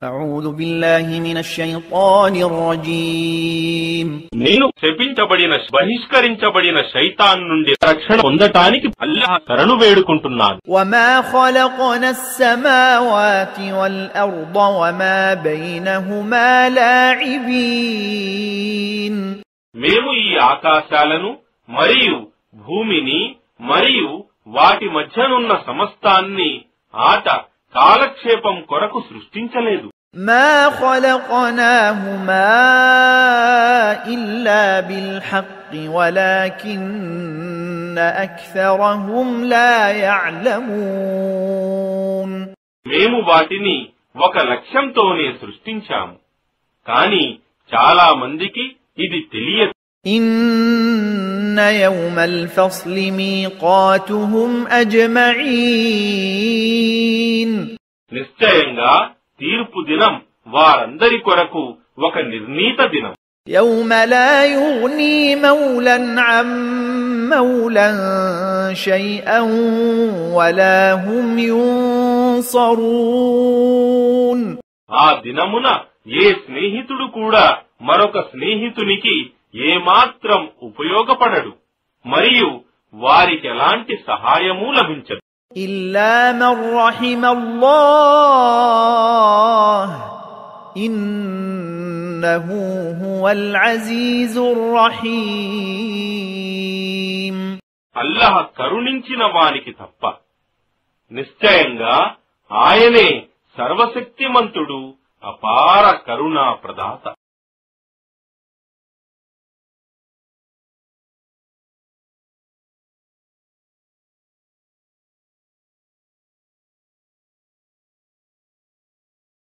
أعوذ بالله من الشيطان الرجيم నేను శపించబడిన బహిష్కరించబడిన శైతాన్ నుండి రక్షణ పొందటానికి అల్లాహ్ శరణు వేడుకుంటున్నాను. وما خلقنا السماوات والأرض وما بينهما لاعبين మేము ఈ ఆకాశాలను మరియు భూమిని మరియు వాటి మధ్యనున్న సమస్తాన్ని ఆట కాలక్షేపం కొరకు సృష్టించలేదు. ما خلقناهما إلا بالحق ولكن أكثرهم لا يعلمون మేము వాటిని ఒక లక్ష్యంతోనే సృష్టించాము, కానీ చాలా మందికి ఇది తెలియదు. إن يوم الفصل ميقاتهم أجمعين నిశ్చయంగా తీర్పు దినం వారందరి కొరకు ఒక నిర్ణీత దినం. يوم لا يغني مولا عن مولا شيئا ولا هم ينصرون ఆ దినమున ఏ స్నేహితుడు కూడా మరొక స్నేహితునికి ఏమాత్రం ఉపయోగపడడు మరియు వారికి ఎలాంటి సహాయమూ లభించదు. إلا من رحم الله إنه هو العزيز الرحيم అల్లాహ్ కరుణించిన వానికి తప్ప, నిశ్చయంగా ఆయనే సర్వశక్తిమంతుడు, అపార కరుణా ప్రదాత.